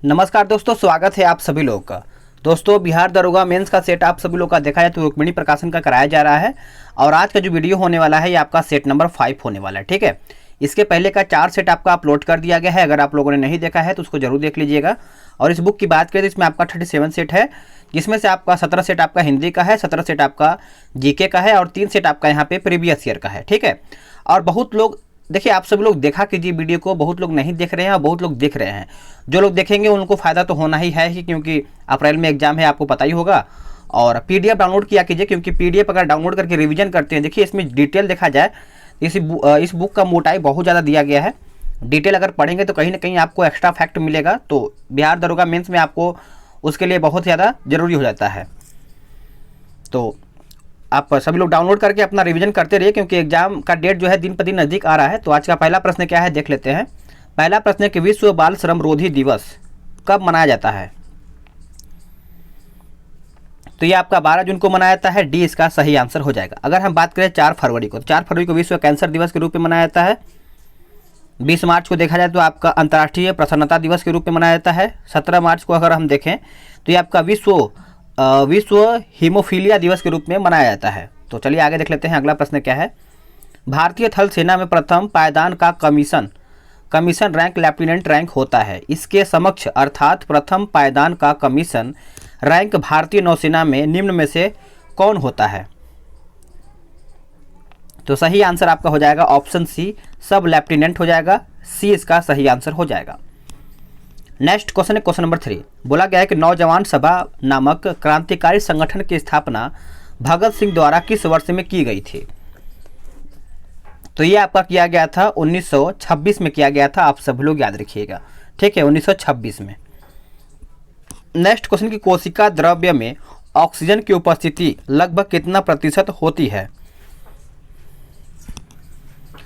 नमस्कार दोस्तों, स्वागत है आप सभी लोगों का। दोस्तों, बिहार दरोगा मेंस का सेट आप सभी लोग का देखा जाए तो रुक्मिणी प्रकाशन का कराया जा रहा है और आज का जो वीडियो होने वाला है ये आपका सेट नंबर 5 होने वाला है। ठीक है, इसके पहले का 4 सेट आपका अपलोड कर दिया गया है। अगर आप लोगों ने नहीं देखा है तो उसको जरूर देख लीजिएगा। और इस बुक की बात करें तो इसमें आपका 37 सेट है, जिसमें से आपका 17 सेट आपका हिंदी का है, 17 सेट आपका जीके का है और 3 सेट आपका यहाँ पे प्रीवियस ईयर का है। ठीक है, और बहुत लोग देखिए, आप सब लोग देखा कीजिए वीडियो को, बहुत लोग नहीं देख रहे हैं और बहुत लोग देख रहे हैं। जो लोग देखेंगे उनको फ़ायदा तो होना ही है ही, क्योंकि अप्रैल में एग्जाम है, आपको पता ही होगा। और पीडीएफ डाउनलोड किया कीजिए, क्योंकि पीडीएफ अगर डाउनलोड करके रिवीजन करते हैं, देखिए इसमें डिटेल देखा जाए इस बुक का मोटाई बहुत ज़्यादा दिया गया है। डिटेल अगर पढ़ेंगे तो कहीं ना कहीं आपको एक्स्ट्रा फैक्ट मिलेगा, तो बिहार दरोगा मेंस में आपको उसके लिए बहुत ज़्यादा ज़रूरी हो जाता है। तो आप सभी लोग डाउनलोड करके अपना रिवीजन करते रहिए, क्योंकि एग्जाम का डेट जो है दिन पर दिन नज़दीक आ रहा है। तो आज का पहला प्रश्न क्या है देख लेते हैं। पहला प्रश्न है कि विश्व बाल श्रम रोधी दिवस कब मनाया जाता है? तो ये आपका 12 जून को मनाया जाता है। डी इसका सही आंसर हो जाएगा। अगर हम बात करें 4 फरवरी को, तो 4 फरवरी को विश्व कैंसर दिवस के रूप में मनाया जाता है। 20 मार्च को देखा जाए तो आपका अंतर्राष्ट्रीय प्रसन्नता दिवस के रूप में मनाया जाता है। 17 मार्च को अगर हम देखें तो ये आपका विश्व हीमोफीलिया दिवस के रूप में मनाया जाता है। तो चलिए आगे देख लेते हैं। अगला प्रश्न क्या है। भारतीय थल सेना में प्रथम पायदान का कमीशन रैंक लेफ्टिनेंट रैंक होता है। इसके समक्ष अर्थात प्रथम पायदान का कमीशन रैंक भारतीय नौसेना में निम्न में से कौन होता है? तो सही आंसर आपका हो जाएगा ऑप्शन सी, सब लेफ्टिनेंट हो जाएगा। सी इसका सही आंसर हो जाएगा। नेक्स्ट क्वेश्चन है क्वेश्चन नंबर 3। बोला गया है कि नौजवान सभा नामक क्रांतिकारी संगठन की स्थापना भगत सिंह द्वारा किस वर्ष में की गई थी? तो ये आपका किया गया था 1926 में किया गया था। आप सभी लोग याद रखिएगा, ठीक है, 1926 में। नेक्स्ट क्वेश्चन की कोशिका द्रव्य में ऑक्सीजन की उपस्थिति लगभग कितना प्रतिशत होती है?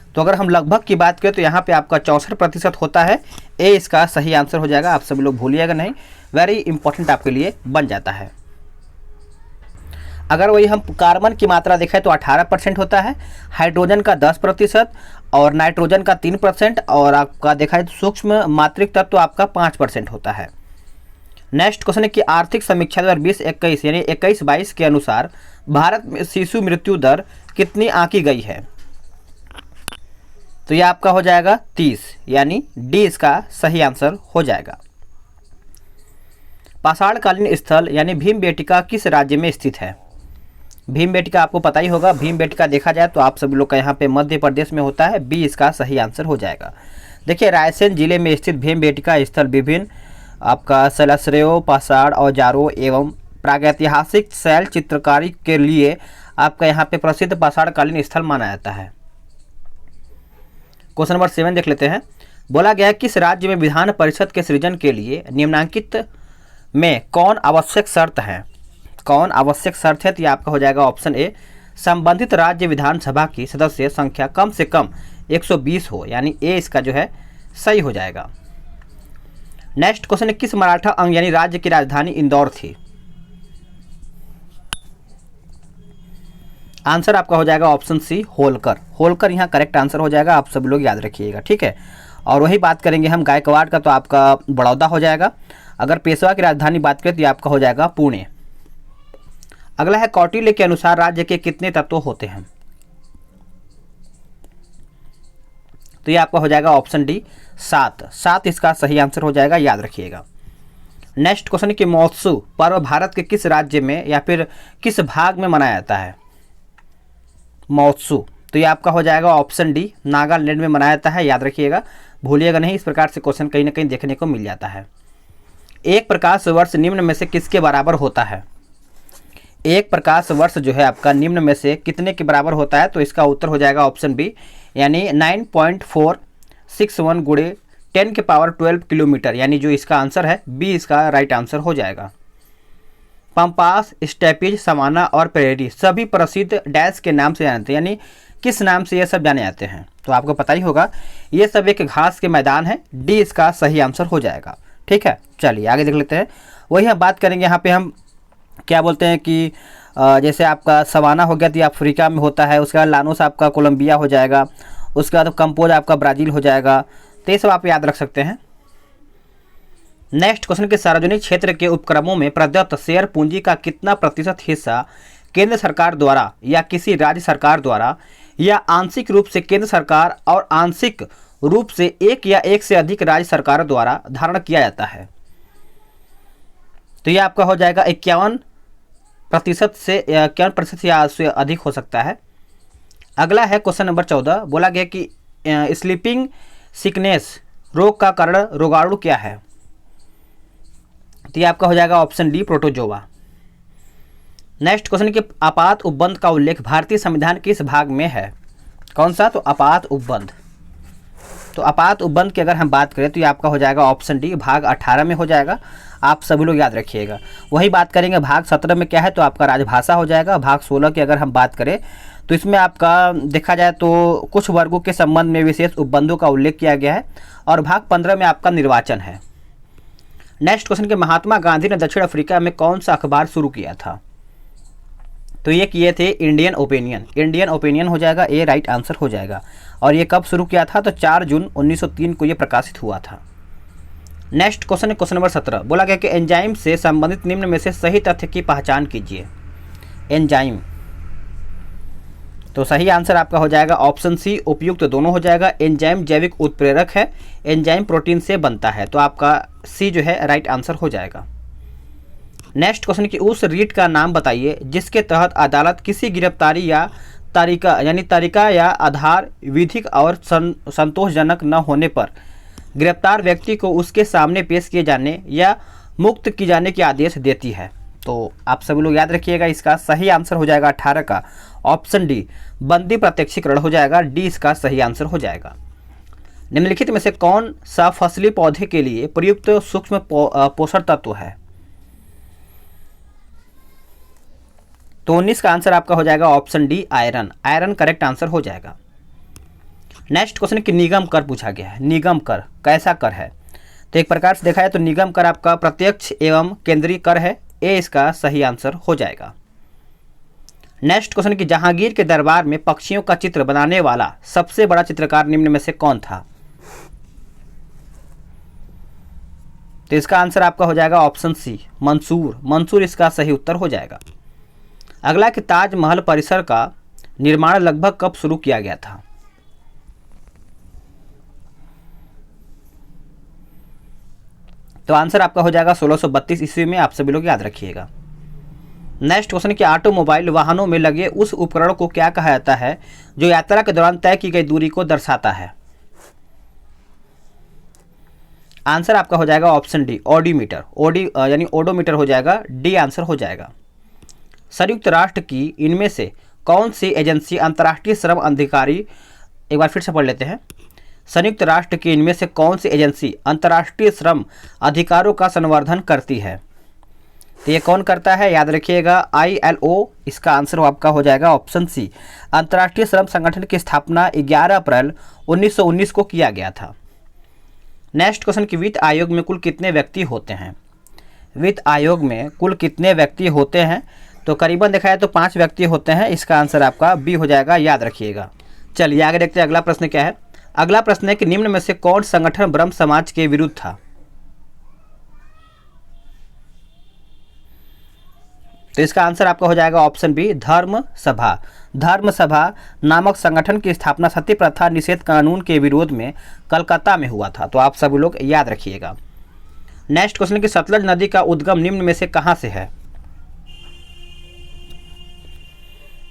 तो अगर हम लगभग की बात करें तो यहाँ पे आपका 64% होता है। ए इसका सही आंसर हो जाएगा। आप सभी लोग भूलिएगा नहीं, वेरी इंपॉर्टेंट आपके लिए बन जाता है। अगर वही हम कार्बन की मात्रा देखें तो 18% होता है, हाइड्रोजन का 10% और नाइट्रोजन का 3% और आपका देखा जाए तो सूक्ष्म मात्रिक तत्व तो आपका 5% होता है। नेक्स्ट क्वेश्चन है कि आर्थिक समीक्षा 2020-21 यानी 21-22 के अनुसार भारत में शिशु मृत्यु दर कितनी आंकी गई है? तो यह आपका हो जाएगा 30, यानी डी इसका सही आंसर हो जाएगा। पाषाणकालीन स्थल यानी भीमबेटका किस राज्य में स्थित है? भीमबेटका आपको पता ही होगा। भीमबेटका देखा जाए तो आप सभी लोग का यहाँ पे मध्य प्रदेश में होता है। बी इसका सही आंसर हो जाएगा। देखिए, रायसेन जिले में स्थित भीमबेटका स्थल विभिन्न आपका शैलाश्रयों, पाषाण औजारों एवं प्रागैतिहासिक शैल चित्रकारी के लिए आपका यहाँ पे प्रसिद्ध पाषाणकालीन स्थल माना जाता है। क्वेश्चन नंबर 7 देख लेते हैं। बोला गया है किस राज्य में विधान परिषद के सृजन के लिए निम्नलिखित में कौन आवश्यक शर्त है? कौन आवश्यक शर्त है? तो ये आपका हो जाएगा ऑप्शन ए, संबंधित राज्य विधानसभा की सदस्य संख्या कम से कम 120 हो, यानी ए इसका जो है सही हो जाएगा। नेक्स्ट क्वेश्चन है किस मराठा अंग यानी राज्य की राजधानी इंदौर थी? आंसर आपका हो जाएगा ऑप्शन सी, होलकर। होलकर यहाँ करेक्ट आंसर हो जाएगा। आप सब लोग याद रखिएगा, ठीक है। और वही बात करेंगे हम गायकवाड़ का, तो आपका बड़ौदा हो जाएगा। अगर पेशवा की राजधानी बात करें तो ये आपका हो जाएगा पुणे। अगला है कौटिल्य के अनुसार राज्य के कितने तत्व होते हैं? तो ये आपका हो जाएगा ऑप्शन डी, 7 इसका सही आंसर हो जाएगा, याद रखिएगा। नेक्स्ट क्वेश्चन है कि महोत्सव पर्व भारत के किस राज्य में या फिर किस भाग में मनाया जाता है? महोत्सव, तो ये आपका हो जाएगा ऑप्शन डी, नागालैंड में मनाया जाता है, याद रखिएगा, भूलिएगा नहीं। इस प्रकार से क्वेश्चन कहीं ना कहीं देखने को मिल जाता है। एक प्रकाश वर्ष निम्न में से किसके बराबर होता है? एक प्रकाश वर्ष जो है आपका निम्न में से कितने के बराबर होता है? तो इसका उत्तर हो जाएगा ऑप्शन बी, यानी 9.461 गुणे 10 के पावर 12 किलोमीटर, यानी जो इसका आंसर है बी इसका राइट आंसर हो जाएगा। पंपास, स्टेपिज, समाना और प्रेरी सभी प्रसिद्ध डैश के नाम से जानते हैं, यानी किस नाम से ये सब जाने जाते हैं? तो आपको पता ही होगा, ये सब एक घास के मैदान है। डी इसका सही आंसर हो जाएगा, ठीक है। चलिए आगे देख लेते हैं। वही हम बात करेंगे यहाँ पे, हम क्या बोलते हैं कि जैसे आपका सवाना हो गया तो अफ्रीका में होता है, उसके बाद लानोस आपका कोलंबिया हो जाएगा, उसके बाद कंपोज आपका ब्राज़ील हो जाएगा। तो ये सब आप याद रख सकते हैं। नेक्स्ट क्वेश्चन के सार्वजनिक क्षेत्र के उपक्रमों में प्रदत्त शेयर पूंजी का कितना प्रतिशत हिस्सा केंद्र सरकार द्वारा या किसी राज्य सरकार द्वारा या आंशिक रूप से केंद्र सरकार और आंशिक रूप से एक या एक से अधिक राज्य सरकार द्वारा धारण किया जाता है? तो यह आपका हो जाएगा 51% से 51% या उससे अधिक हो सकता है। अगला है क्वेश्चन नंबर 14, बोला गया कि स्लीपिंग सिकनेस रोग का कारण रोगाणु क्या है? तो ये आपका हो जाएगा option D protozoa. Next question के आपात उपबंध का उल्लेख भारतीय संविधान किस भाग में है? कौन सा? तो आपात उपबंध। तो आपात उपबंध की अगर हम बात करें तो ये आपका हो जाएगा ऑप्शन डी भाग 18 में हो जाएगा। आप सभी लोग याद रखिएगा। वही बात करेंगे भाग 17 में क्या है, तो आपका राजभाषा हो जाएगा। भाग 16 की अगर हम बात करें तो इसमें आपका देखा जाए तो कुछ वर्गों के संबंध में विशेष उपबंधों का उल्लेख किया गया है और भाग 15 में आपका निर्वाचन है। नेक्स्ट क्वेश्चन के महात्मा गांधी ने दक्षिण अफ्रीका में कौन सा अखबार शुरू किया था? तो ये किए थे इंडियन ओपिनियन। इंडियन ओपिनियन हो जाएगा, ये राइट आंसर हो जाएगा। और ये कब शुरू किया था? तो 4 जून 1903 को ये प्रकाशित हुआ था। नेक्स्ट क्वेश्चन है क्वेश्चन नंबर 17, बोला गया कि एंजाइम से संबंधित निम्न में से सही तथ्य की पहचान कीजिए। एंजाइम, तो सही आंसर आपका हो जाएगा ऑप्शन सी उपयुक्त दोनों हो जाएगा। एंजाइम जैविक उत्प्रेरक है, एंजाइम प्रोटीन से बनता है, तो आपका सी जो है राइट आंसर हो जाएगा। नेक्स्ट क्वेश्चन की उस रीट का नाम बताइए जिसके तहत अदालत किसी गिरफ्तारी या तारिका या आधार विधिक और संतोषजनक न होने पर गिरफ्तार व्यक्ति को उसके सामने पेश किए जाने या मुक्त किए जाने के आदेश देती है। तो आप सभी लोग याद रखिएगा, इसका सही आंसर हो जाएगा 18 का ऑप्शन डी बंदी प्रत्यक्षीकरण हो जाएगा। डी इसका सही आंसर हो जाएगा। निम्नलिखित में से कौन सा फसली पौधे के लिए प्रयुक्त सूक्ष्म पोषण तत्व है? तो 19 का आंसर आपका हो जाएगा option D iron. Iron correct answer हो जाएगा। नेक्स्ट क्वेश्चन कि निगम कर पूछा गया है। निगम कर कैसा कर है? तो एक प्रकार से देखा जाए तो निगम कर आपका प्रत्यक्ष एवं केंद्रीय कर है। ए इसका सही आंसर हो जाएगा। नेक्स्ट क्वेश्चन कि जहांगीर के दरबार में पक्षियों का चित्र बनाने वाला सबसे बड़ा चित्रकार निम्न में से कौन था? तो इसका आंसर आपका हो जाएगा ऑप्शन सी मंसूर। मंसूर इसका सही उत्तर हो जाएगा। अगला कि ताजमहल परिसर का निर्माण लगभग कब शुरू किया गया था? तो आंसर आपका हो जाएगा 1632 ईस्वी में। आप सभी लोग याद रखिएगा। नेक्स्ट क्वेश्चन कि ऑटोमोबाइल वाहनों में लगे उस उपकरण को क्या कहा जाता है जो यात्रा के दौरान तय की गई दूरी को दर्शाता है? आंसर आपका हो जाएगा ऑप्शन डी ऑडोमीटर। यानी ओडोमीटर हो जाएगा। डी आंसर हो जाएगा। संयुक्त राष्ट्र की इनमें से कौन सी एजेंसी अंतर्राष्ट्रीय श्रम अधिकारी, एक बार फिर से पढ़ लेते हैं। संयुक्त राष्ट्र की इनमें से कौन सी एजेंसी अंतर्राष्ट्रीय श्रम अधिकारों का संवर्धन करती है? तो ये कौन करता है? याद रखिएगा ILO। इसका आंसर आपका हो जाएगा ऑप्शन सी। अंतर्राष्ट्रीय श्रम संगठन की स्थापना 11 अप्रैल 1919 को किया गया था। नेक्स्ट क्वेश्चन कि वित्त आयोग में कुल कितने व्यक्ति होते हैं? वित्त आयोग में कुल कितने व्यक्ति होते हैं? तो करीबन देखा जाए तो 5 व्यक्ति होते हैं। इसका आंसर आपका बी हो जाएगा। याद रखिएगा। चलिए आगे देखते हैं अगला प्रश्न क्या है। अगला प्रश्न है कि निम्न में से कौन संगठन ब्रह्म समाज के विरुद्ध था? तो इसका आंसर आपका हो जाएगा ऑप्शन बी धर्म सभा। धर्म सभा नामक संगठन की स्थापना सती प्रथा निषेध कानून के विरोध में कलकत्ता में हुआ था। तो आप सभी लोग याद रखिएगा। नेक्स्ट क्वेश्चन कि सतलज नदी का उद्गम निम्न में से कहां से है?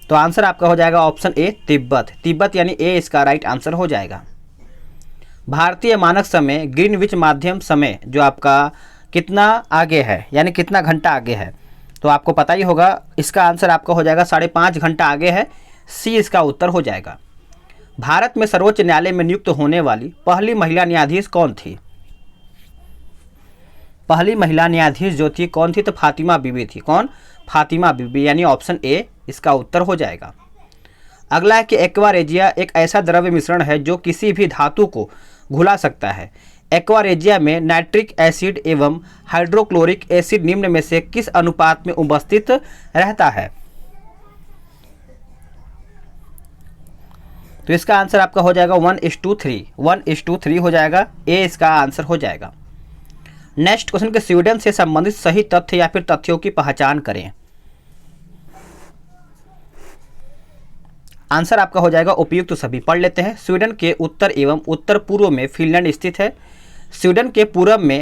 तो आंसर आपका हो जाएगा ऑप्शन ए तिब्बत। तिब्बत यानी ए इसका राइट आंसर हो जाएगा। भारतीय मानक समय ग्रीनविच माध्यम समय जो आपका कितना आगे है, यानी कितना घंटा आगे है? तो आपको पता ही होगा। इसका आंसर आपका हो जाएगा 5.5 घंटा आगे है। सी इसका उत्तर हो जाएगा। भारत में सर्वोच्च न्यायालय में नियुक्त होने वाली पहली महिला न्यायाधीश कौन थी? पहली महिला न्यायाधीश जो थी कौन थी? तो फातिमा बीबी थी। कौन? फातिमा बीबी, यानी ऑप्शन ए इसका उत्तर हो जाएगा। अगला है कि एक्वा रेजिया एक ऐसा द्रव्य मिश्रण है जो किसी भी धातु को घुला सकता है। एक्वा रेजिया में नाइट्रिक एसिड एवं हाइड्रोक्लोरिक एसिड निम्न में से किस अनुपात में उपस्थित रहता है? तो इसका आंसर आपका हो जाएगा 1:3। 1:3 हो जाएगा। ए इसका आंसर हो जाएगा। नेक्स्ट क्वेश्चन के स्वीडन से संबंधित सही तथ्य या फिर तथ्यों की पहचान करें। आंसर आपका हो जाएगा उपयुक्त तो सभी। पढ़ लेते हैं। स्वीडन के उत्तर एवं उत्तर पूर्व में फिनलैंड स्थित है। स्वीडन के पूर्व में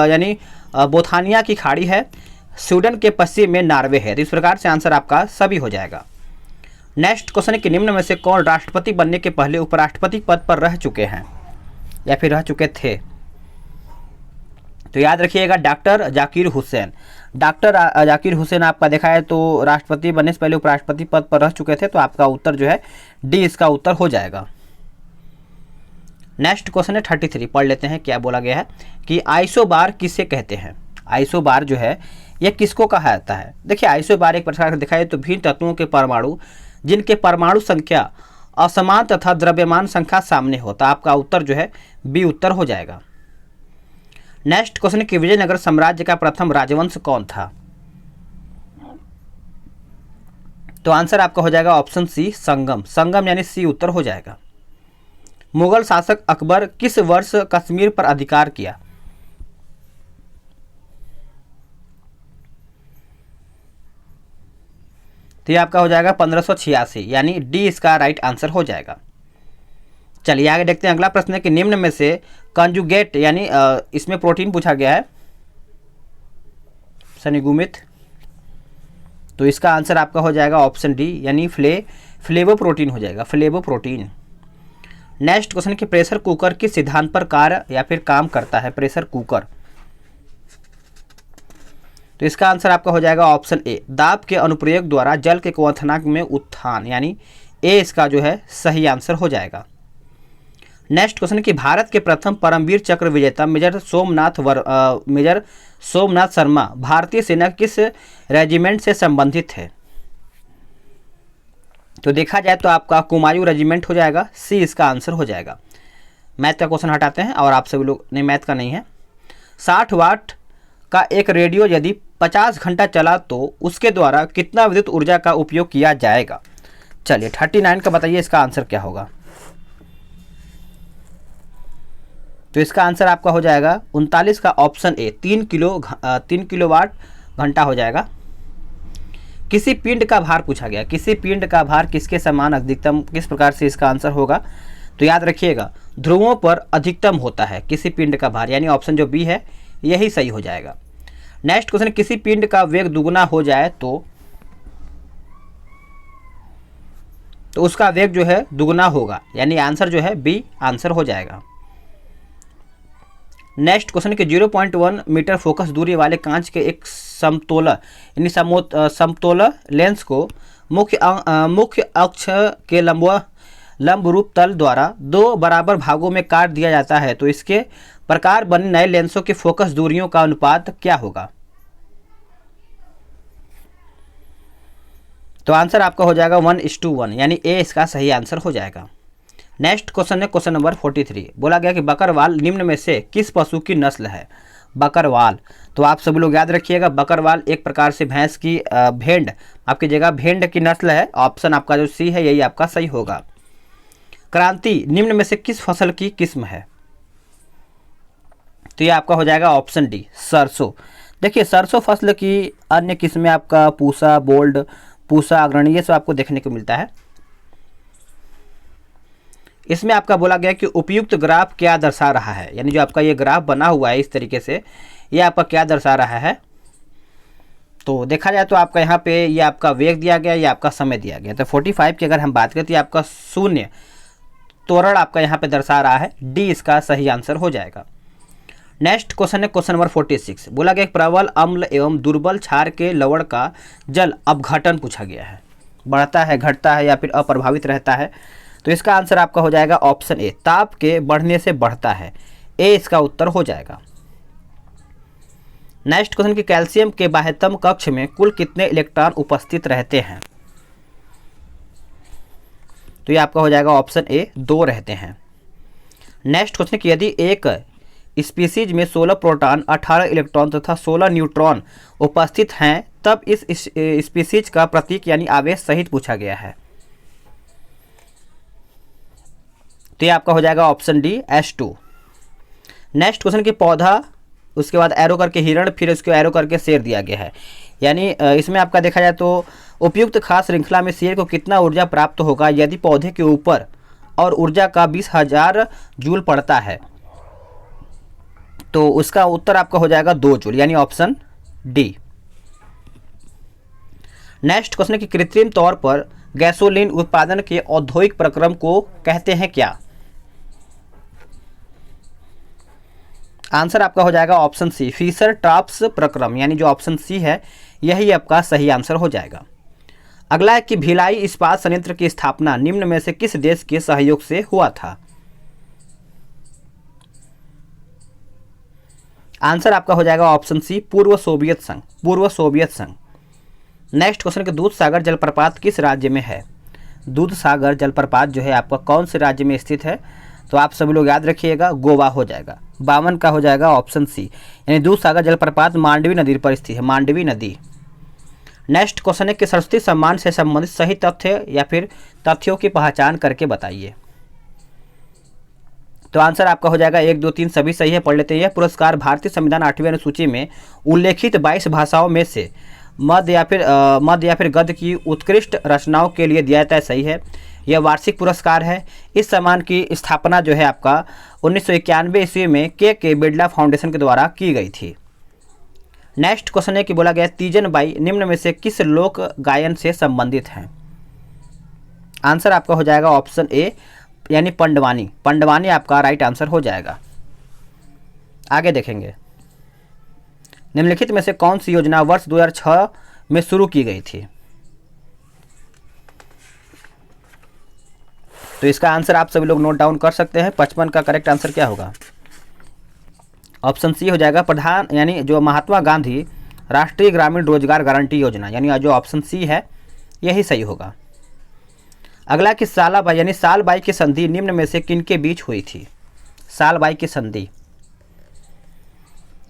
यानी बोथानिया की खाड़ी है। स्वीडन के पश्चिम में नॉर्वे है। तो इस प्रकार से आंसर आपका सभी हो जाएगा। नेक्स्ट क्वेश्चन के निम्न में से कौन राष्ट्रपति बनने के पहले उपराष्ट्रपति पद पर रह चुके हैं या फिर रह चुके थे? तो याद रखिएगा डॉक्टर जाकिर हुसैन। डॉक्टर जाकिर हुसैन आपका देखा है तो राष्ट्रपति बनने से पहले उपराष्ट्रपति पद पर रह चुके थे। तो आपका उत्तर जो है डी इसका उत्तर हो जाएगा। नेक्स्ट क्वेश्चन है 33। पढ़ लेते हैं क्या बोला गया है कि आइसोबार किसे कहते हैं। आइसोबार जो है यह किसको कहा जाता है? देखिए आइसोबार एक प्रकार से देखा है तो भिन्न तत्वों के परमाणु जिनके परमाणु संख्या असमान तथा द्रव्यमान संख्या सामने हो। तो आपका उत्तर जो है बी उत्तर हो जाएगा। नेक्स्ट क्वेश्चन कि विजयनगर साम्राज्य का प्रथम राजवंश कौन था? तो आंसर आपका हो जाएगा ऑप्शन सी संगम। संगम यानी सी उत्तर हो जाएगा। मुगल शासक अकबर किस वर्ष कश्मीर पर अधिकार किया? तो ये आपका हो जाएगा 1586 यानी डी इसका राइट आंसर हो जाएगा। चलिए आगे देखते हैं। अगला प्रश्न है कि निम्न में से कंजुगेट यानी इसमें प्रोटीन पूछा गया है सनिगुमित। तो इसका आंसर आपका हो जाएगा ऑप्शन डी यानी फ्लेवो प्रोटीन हो जाएगा। Flavo protein. नेक्स्ट क्वेश्चन कि प्रेशर कुकर किस सिद्धांत पर कार्य या फिर काम करता है? Pressure cooker. तो इसका आंसर आपका हो जाएगा ऑप्शन ए दाब के अनुप्रयोग द्वारा जल के क्वथनांक में उत्थान यानी ए इसका जो है सही आंसर हो जाएगा। नेक्स्ट क्वेश्चन कि भारत के प्रथम परमवीर चक्र विजेता मेजर सोमनाथ शर्मा भारतीय सेना किस रेजिमेंट से संबंधित है? तो देखा जाए तो आपका कुमायूं रेजिमेंट हो जाएगा। सी इसका आंसर हो जाएगा। मैथ का क्वेश्चन हटाते हैं और आप सभी लोग नहीं, मैथ का नहीं है। 60 वाट का एक रेडियो यदि 50 घंटा चला तो उसके द्वारा कितना विद्युत ऊर्जा का उपयोग किया जाएगा? चलिए 39 का बताइए इसका आंसर क्या होगा। तो इसका आंसर आपका हो जाएगा 39 का ऑप्शन ए 3 किलोवाट घंटा हो जाएगा। किसी पिंड का भार पूछा गया। किसी पिंड का भार किसके समान अधिकतम किस प्रकार से इसका आंसर होगा? तो याद रखिएगा ध्रुवों पर अधिकतम होता है किसी पिंड का भार यानी ऑप्शन जो बी है यही सही हो जाएगा। नेक्स्ट क्वेश्चन किसी पिंड का वेग दुगुना हो जाए तो उसका वेग जो है दुगुना होगा यानी आंसर जो है बी आंसर हो जाएगा। नेक्स्ट क्वेश्चन के 0.1 मीटर फोकस दूरी वाले कांच के एक समतोला यानी समतोला लेंस को मुख्य अक्ष के लंब रूप तल द्वारा 2 बराबर भागों में काट दिया जाता है तो इसके प्रकार बने नए लेंसों की फोकस दूरियों का अनुपात क्या होगा? तो आंसर आपका हो जाएगा 1:1 यानी ए इसका सही आंसर हो जाएगा। नेक्स्ट क्वेश्चन है क्वेश्चन नंबर 43। बोला गया कि बकरवाल निम्न में से किस पशु की नस्ल है? बकरवाल। तो आप सभी लोग याद रखिएगा बकरवाल एक प्रकार से भैंस की भेंड आपकी जगह भेंड की नस्ल है। ऑप्शन आपका जो सी है यही आपका सही होगा। क्रांति निम्न में से किस फसल की किस्म है? तो ये आपका हो जाएगा ऑप्शन डी सरसों। देखिए सरसों फसल की अन्य किस्में आपका पूसा बोल्ड पूसा अग्रणी ये सब आपको देखने को मिलता है। इसमें आपका बोला गया कि उपयुक्त ग्राफ क्या दर्शा रहा है यानी जो आपका ये ग्राफ बना हुआ है इस तरीके से ये आपका क्या दर्शा रहा है? तो देखा जाए तो आपका यहाँ पे ये आपका वेग दिया गया ये आपका समय दिया गया। तो 45 की अगर हम बात करें तो ये आपका शून्य त्वरण आपका यहाँ पे दर्शा रहा है। डी इसका सही आंसर हो जाएगा। नेक्स्ट क्वेश्चन है क्वेश्चन नंबर 46। बोला गया प्रबल अम्ल एवं दुर्बल क्षार के लवण का जल अपघटन पूछा गया है। बढ़ता है घटता है या फिर अप्रभावित रहता है? तो इसका आंसर आपका हो जाएगा ऑप्शन ए ताप के बढ़ने से बढ़ता है। ए इसका उत्तर हो जाएगा। नेक्स्ट क्वेश्चन कि कैल्शियम के बाह्यतम कक्ष में कुल कितने इलेक्ट्रॉन उपस्थित रहते हैं? तो ये आपका हो जाएगा ऑप्शन ए 2 रहते हैं। नेक्स्ट क्वेश्चन कि यदि एक स्पीसीज में 16 प्रोटॉन 18 इलेक्ट्रॉन तथा 16 न्यूट्रॉन उपस्थित हैं तब इस स्पीसीज का प्रतीक यानी आवेश सहित पूछा गया है। तो ये आपका हो जाएगा option D S2। Next question कि पौधा उसके बाद एरो करके हिरण, फिर उसको एरो करके शेर दिया गया है। यानी इसमें आपका देखा जाए तो उपयुक्त खास श्रृंखला में शेर को कितना ऊर्जा प्राप्त होगा यदि पौधे के ऊपर और ऊर्जा का 20,000 जूल पड़ता है, तो उसका उत्तर आपका हो जाएगा 2 जूल, यानी ऑप्शन डी। नेक्स्ट क्वेश्चन कि कृत्रिम तौर पर गैसोलीन उत्पादन के औद्योगिक प्रक्रम को कहते हैं क्या? आंसर आपका हो जाएगा ऑप्शन सी, फिशर ट्राप्स प्रक्रम, यानी जो ऑप्शन सी है यही आपका सही आंसर हो जाएगा। अगला है कि भिलाई इस्पात संयंत्र की स्थापना निम्न में से किस देश के सहयोग से हुआ था? आंसर आपका हो जाएगा ऑप्शन सी, पूर्व सोवियत संघ, पूर्व सोवियत संघ। नेक्स्ट क्वेश्चन कि दूध सागर जलप्रपात किस राज्य में है? दूध सागर जलप्रपात जो है आपका कौन से राज्य में स्थित है? तो आप सभी लोग याद रखिएगा, गोवा हो जाएगा। 52 का हो जाएगा ऑप्शन सी, यानी दूध सागर जलप्रपात मांडवी नदी पर स्थित है, मांडवी नदी। नेक्स्ट क्वेश्चन है कि सरस्वती सम्मान से संबंधित सही तथ्य या फिर तथ्यों की पहचान करके बताइए। तो आंसर आपका हो जाएगा 1, 2, 3 सभी सही है, पढ़ लेते हैं। यह पुरस्कार भारतीय संविधान 8वीं अनुसूची में उल्लेखित 22 भाषाओं में से मध्य या फिर गद्य की उत्कृष्ट रचनाओं के लिए दिया जाता है, सही है। यह वार्षिक पुरस्कार है। इस सम्मान की स्थापना जो है आपका 1991 ईस्वी में के बिड़ला फाउंडेशन के द्वारा की गई थी। नेक्स्ट क्वेश्चन है कि बोला गया तीजन बाई निम्न में से किस लोक गायन से संबंधित हैं? आंसर आपका हो जाएगा ऑप्शन ए, यानी पंडवानी, पंडवानी आपका राइट आंसर हो जाएगा। आगे देखेंगे, निम्नलिखित में से कौन सी योजना वर्ष 2006 में शुरू की गई थी? तो इसका आंसर आप सभी लोग नोट डाउन कर सकते हैं। 55 का करेक्ट आंसर क्या होगा? ऑप्शन सी हो जाएगा, प्रधान यानी जो महात्मा गांधी राष्ट्रीय ग्रामीण रोजगार गारंटी योजना, यानी जो ऑप्शन सी है यही सही होगा। अगला कि सालाबाई यानी सालबाई की संधि निम्न में से किनके बीच हुई थी? सालबाई की संधि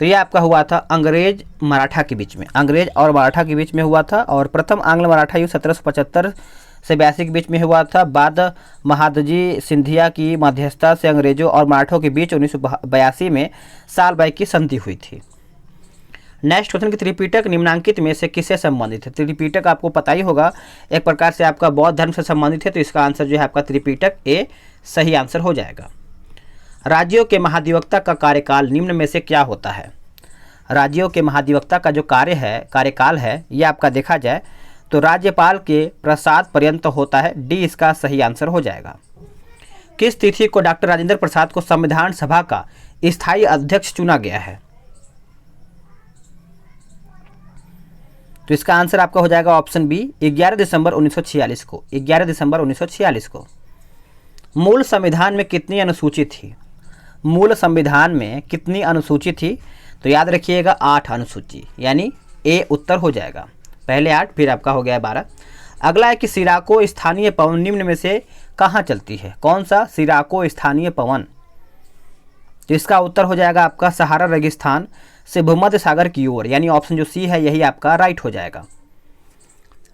तो यह आपका हुआ था अंग्रेज मराठा के बीच में, अंग्रेज और मराठा के बीच में हुआ था। और प्रथम आंग्ल मराठा युद्ध 1775 से 82 के बीच में हुआ था। बाद महादजी सिंधिया की मध्यस्थता से अंग्रेजों और मराठों के बीच 1982 में सालबाई की संधि हुई थी। नेक्स्ट क्वेश्चन कि त्रिपिटक निम्नांकित में से किससे संबंधित है? त्रिपिटक आपको पता ही होगा, एक प्रकार से आपका बौद्ध धर्म से संबंधित है, तो इसका आंसर जो है आपका त्रिपिटक ए सही आंसर हो जाएगा। राज्यों के महाधिवक्ता का कार्यकाल निम्न में से क्या होता है? राज्यों के महाधिवक्ता का जो कार्यकाल है ये आपका देखा जाए तो राज्यपाल के प्रसाद पर्यंत होता है, डी इसका सही आंसर हो जाएगा। किस तिथि को डॉक्टर राजेंद्र प्रसाद को संविधान सभा का स्थायी अध्यक्ष चुना गया है? तो इसका आंसर आपका हो जाएगा ऑप्शन बी, 11 दिसंबर 1946 को, 11 दिसंबर 1946 को। मूल संविधान में कितनी अनुसूची थी? मूल संविधान में कितनी अनुसूची थी? तो याद रखिएगा 8 अनुसूची, यानी ए उत्तर हो जाएगा। पहले 8 फिर आपका हो गया 12। अगला है कि सिराको स्थानीय पवन निम्न में से कहाँ चलती है? कौन सा सिराको स्थानीय पवन? तो इसका उत्तर हो जाएगा आपका सहारा रेगिस्तान से भूमध्य सागर की ओर, यानी ऑप्शन जो सी है यही आपका राइट हो जाएगा।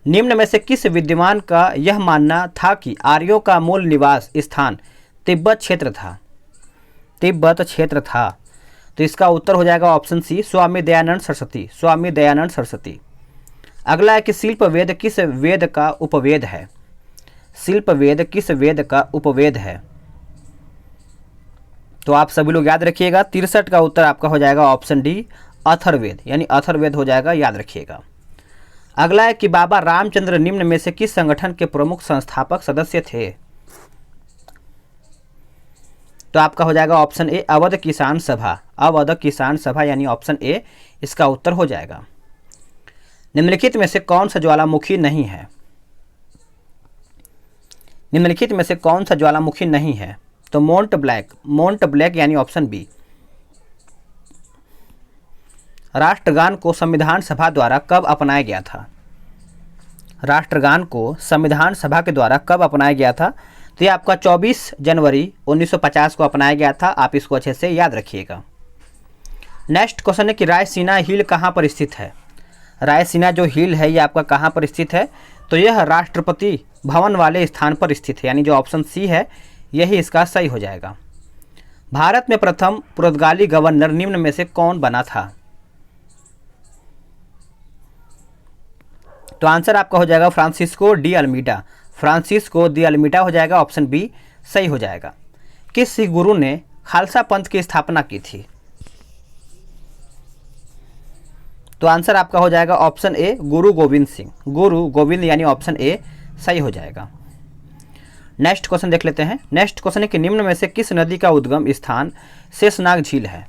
निम्न में से किस विद्वान का यह मानना था कि आर्यों का मूल निवास स्थान तिब्बत क्षेत्र था? तिब्बत क्षेत्र था, तो इसका उत्तर हो जाएगा ऑप्शन सी, स्वामी दयानंद सरस्वती, स्वामी दयानंद सरस्वती। अगला है कि शिल्प वेद किस वेद का उपवेद है? शिल्प वेद किस वेद का उपवेद है? तो आप सभी लोग याद रखिएगा 63 का उत्तर आपका हो जाएगा ऑप्शन डी, अथर्ववेद, यानी अथर्ववेद हो जाएगा, याद रखिएगा। अगला है कि बाबा रामचंद्र निम्न में से किस संगठन के प्रमुख संस्थापक सदस्य थे? तो आपका हो जाएगा ऑप्शन ए, अवध किसान सभा, अवध किसान सभा, यानी ऑप्शन ए इसका उत्तर हो जाएगा। निम्नलिखित में से कौन सा ज्वालामुखी नहीं है? निम्नलिखित में से कौन सा ज्वालामुखी नहीं है? तो मोंट ब्लैक यानी ऑप्शन बी। राष्ट्रगान को संविधान सभा द्वारा कब अपनाया गया था? राष्ट्रगान को संविधान सभा के द्वारा कब अपनाया गया था? तो ये आपका 24 जनवरी 1950 को अपनाया गया था, आप इसको अच्छे से याद रखिएगा। नेक्स्ट क्वेश्चन है कि रायसीना हिल कहाँ पर स्थित है? रायसीना जो हिल है ये आपका कहाँ पर स्थित है? तो यह राष्ट्रपति भवन वाले स्थान पर स्थित है, यानी जो ऑप्शन सी है यही इसका सही हो जाएगा। भारत में प्रथम पुर्तगाली गवर्नर निम्न में से कौन बना था? तो आंसर आपका हो जाएगा Francisco de Almeida. Francisco de Almeida हो जाएगा, ऑप्शन बी सही हो जाएगा। किस सिख गुरु ने खालसा पंथ की स्थापना की थी? तो आंसर आपका हो जाएगा ऑप्शन ए गुरु गोविंद सिंह। गुरु गोविंद यानी ऑप्शन ए सही हो जाएगा। नेक्स्ट क्वेश्चन देख लेते हैं। नेक्स्ट क्वेश्चन है कि निम्न में से किस नदी का उद्गम स्थान शेषनाग झील है?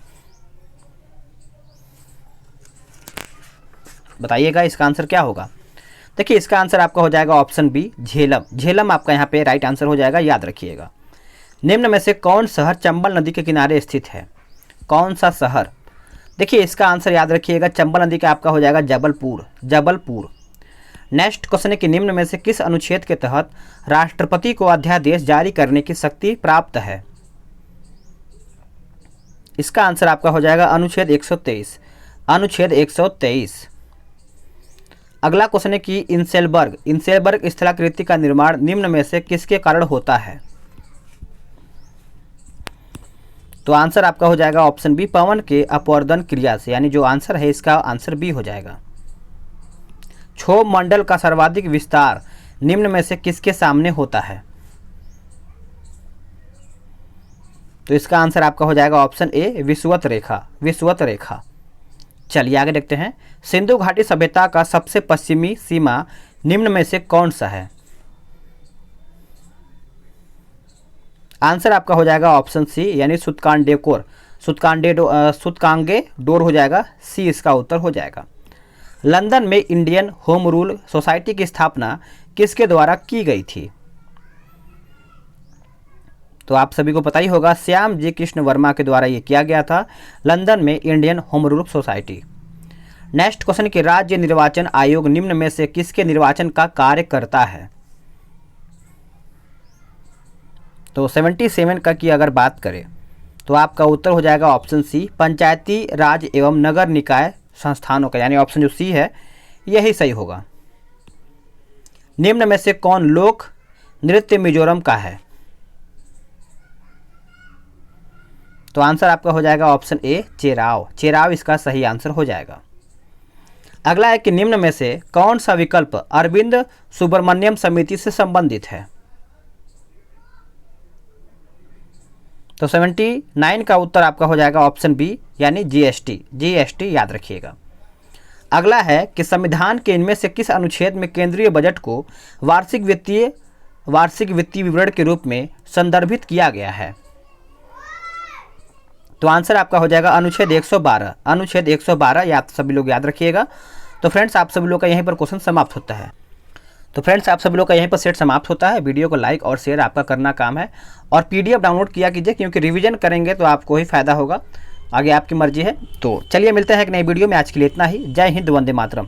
बताइएगा इसका आंसर क्या होगा। देखिए इसका आंसर आपका हो जाएगा ऑप्शन बी झेलम। झेलम आपका यहाँ पे राइट आंसर हो जाएगा, याद रखिएगा। निम्न में से कौन शहर चंबल नदी के किनारे स्थित है? कौन सा शहर? देखिए इसका आंसर याद रखिएगा, चंबल नदी का आपका हो जाएगा जबलपुर। जबलपुर। नेक्स्ट क्वेश्चन है कि निम्न में से किस अनुच्छेद के तहत राष्ट्रपति को अध्यादेश जारी करने की शक्ति प्राप्त है? इसका आंसर आपका हो जाएगा अनुच्छेद 123। अनुच्छेद 123। अगला क्वेश्चन है कि इंसेलबर्ग स्थलाकृति का निर्माण निम्न में से किसके कारण होता है? तो आंसर आपका हो जाएगा ऑप्शन बी पवन के अपवर्तन क्रिया से, यानी जो आंसर है इसका आंसर बी हो जाएगा। क्षोभ मंडल का सर्वाधिक विस्तार निम्न में से किसके सामने होता है? तो इसका आंसर आपका हो जाएगा ऑप्शन ए विषुवत रेखा। विषुवत रेखा। चलिए आगे देखते हैं। सिंधु घाटी सभ्यता का सबसे पश्चिमी सीमा निम्न में से कौन सा है? आंसर आपका हो जाएगा ऑप्शन सी यानी सुत्कांडेकोर। सुत्कांगे डोर हो जाएगा, सी इसका उत्तर हो जाएगा। लंदन में इंडियन होम रूल सोसाइटी की स्थापना किसके द्वारा की गई थी? तो आप सभी को पता ही होगा, श्याम जी कृष्ण वर्मा के द्वारा ये किया गया था, लंदन में Indian home rule society. Next question कि राज्य निर्वाचन आयोग निम्न में से किसके निर्वाचन का कार्य करता है? तो 77 का की अगर बात करें तो आपका उत्तर हो जाएगा ऑप्शन सी पंचायती राज एवं नगर निकाय संस्थानों का, यानी ऑप्शन जो सी है यही सही होगा। निम्न में से कौन लोक नृत्य मिजोरम का है? तो आंसर आपका हो जाएगा ऑप्शन ए चेराव। चेराव इसका सही आंसर हो जाएगा। अगला है कि निम्न में से कौन सा विकल्प अरविंद सुब्रमण्यम समिति से संबंधित है? तो 79 का उत्तर आपका हो जाएगा ऑप्शन बी यानी जीएसटी। जीएसटी याद रखिएगा। अगला है कि संविधान के इनमें से किस अनुच्छेद में केंद्रीय बजट को वार्षिक वित्तीय विवरण के रूप में संदर्भित किया गया है? तो आंसर आपका हो जाएगा अनुच्छेद 112। अनुच्छेद 112 या सभी लोग याद रखिएगा। तो फ्रेंड्स आप सभी लोग का यहीं पर क्वेश्चन समाप्त होता है। तो फ्रेंड्स आप सभी लोग का यहीं पर सेट समाप्त होता है। वीडियो को लाइक और शेयर आपका करना काम है, और पीडीएफ डाउनलोड किया कीजिए, क्योंकि रिवीजन करेंगे तो आपको ही फायदा होगा। आगे आपकी मर्जी है। तो चलिए मिलते हैं एक नई वीडियो में। आज के लिए इतना ही। जय हिंद, वंदे मातरम।